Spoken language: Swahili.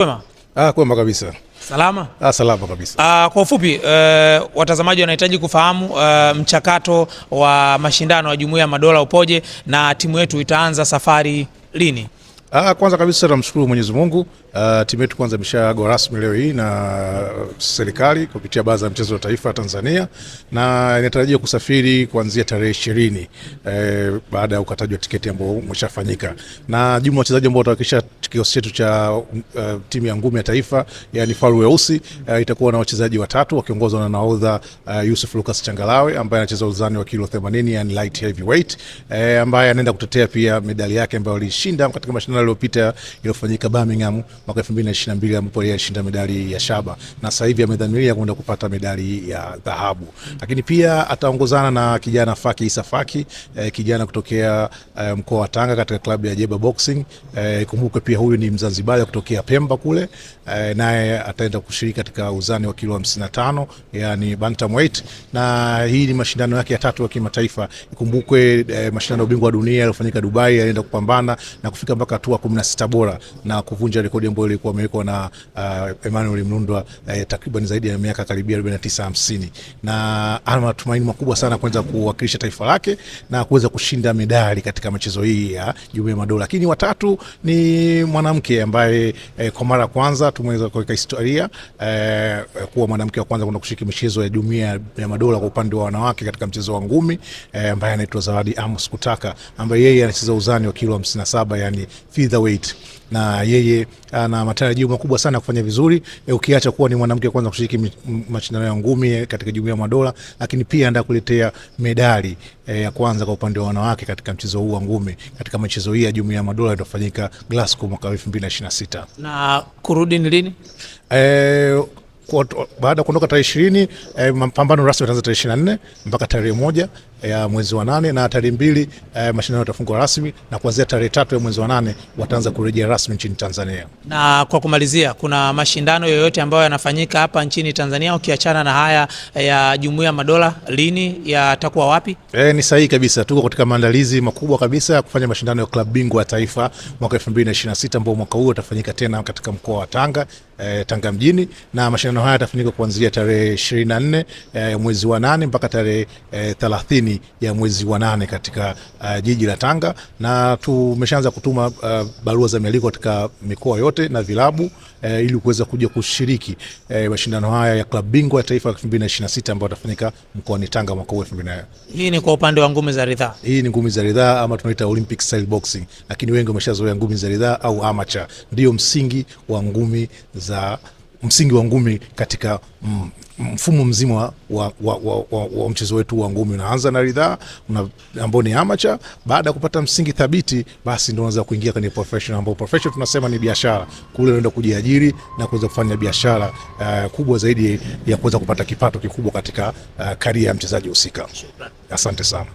Kwema? Kwema kabisa. Salama? Salama kabisa. Kwa ufupi, watazamaji wanahitaji kufahamu mchakato wa mashindano ya Jumuiya ya Madola upoje na timu yetu itaanza safari lini? Kwanza kabisa namshukuru Mwenyezi Mungu. Timu yetu kwanza imeshaagwa rasmi leo hii na serikali kupitia Baraza la Michezo ya Taifa Tanzania, na inatarajia kusafiri kuanzia tarehe 20 baada ya ukataji wa tiketi ambao umeshafanyika. Na jumla wachezaji ambao watawakisha kikosi chetu cha timu ya ngumi ya taifa, yani Faru Weusi, itakuwa na wachezaji watatu wakiongozwa na nahodha Yusuf Lucas Changalawe ambaye anacheza uzani wa kilo 80, yani light heavyweight, ambaye anaenda kutetea pia medali yake ambayo alishinda katika mashindano yaliyopita yaliyofanyika Birmingham mwaka 2022 ambapo yeye alishinda medali ya shaba, na sasa hivi amedhamiria kwenda kupata medali ya dhahabu. Lakini pia ataongozana na kijana Faki Isa Faki, kijana kutokea mkoa wa Tanga katika klabu ya Jeba Boxing. Kumbuke pia huyu ni Mzanzibari kutokea Pemba kule, naye ataenda kushiriki katika uzani wa kilo 55, yani bantamweight, na hii ni mashindano yake ya tatu ya kimataifa. Ikumbukwe mashindano ya ubingwa wa dunia yaliyofanyika Dubai, alienda kupambana na kufika mpaka hatua 16 bora na kuvunja rekodi ambayo ilikuwa imewekwa na Emmanuel Mnundwa takriban zaidi ya miaka karibia 49-50, na ana matumaini makubwa sana kuweza kuwakilisha taifa lake na kuweza kushinda medali katika michezo hii ya Jumuiya ya Madola. Lakini watatu ni mwanamke ambaye kwa mara ya kwanza tumeweza kuweka historia kuwa mwanamke wa kwanza kwenda kushiriki michezo ya Jumuiya ya Madola kwa upande wa wanawake katika mchezo wa ngumi, ambaye anaitwa Zawadi Amos Kutaka, ambaye yeye anacheza uzani wa kilo 57, yani featherweight, na yeye ana matarajio makubwa sana kufanya vizuri, ukiacha kuwa ni mwanamke kwanza kushiriki mashindano ya ngumi katika Jumuiya ya Madola, lakini pia anataka kuletea medali ya kwanza kwa upande wa wanawake katika mchezo huu wa ngumi katika michezo hii ya Jumuiya ya Madola iliyofanyika Glasgow mwaka 2026. Na kurudi ni lini? Baada ya kuondoka tarehe 20, mapambano rasmi yataanza tarehe 24 mpaka tarehe 1 ya mwezi wa 8, na tarehe 2 mashindano yatafungwa rasmi, na kuanzia tarehe 3 ya mwezi wa 8 wataanza kurejea rasmi nchini Tanzania. Na kwa kumalizia, kuna mashindano yoyote ambayo yanafanyika hapa nchini Tanzania ukiachana na haya ya Jumuiya ya Madola, lini yatakuwa wapi? Ni sahihi kabisa, tuko katika maandalizi makubwa kabisa ya kufanya mashindano ya klabu bingwa ya taifa mwaka 2026 ambao mwaka huu utafanyika tena katika mkoa wa Tanga, Tanga mjini, na mashindano haya yatafanyika kuanzia tarehe 24 mwezi wa 8 mpaka tarehe 30 ya mwezi wa 8 katika jiji la Tanga, na tumeshaanza kutuma barua za mialiko katika mikoa yote na vilabu ili kuweza kuja kushiriki mashindano haya ya klabu bingwa ya taifa 2026 ambayo yatafanyika mkoani Tanga mwaka huu 2020. Hii ni kwa upande wa ngumi za ridhaa. Hii ni ngumi za ridhaa ama tunaita Olympic style boxing, lakini wengi wameshazoea ngumi za ridhaa au amateur. Ndio msingi wa ngumi katika mfumo mzima wa mchezo wetu wa ngumi. Unaanza na ridhaa ambao ni amateur. Baada ya kupata msingi thabiti, basi ndio unaweza kuingia kwenye professional, ambao professional tunasema ni biashara. Kule unaenda kujiajiri na kuweza kufanya biashara kubwa zaidi ya kuweza kupata kipato kikubwa katika career ya mchezaji husika. Asante sana.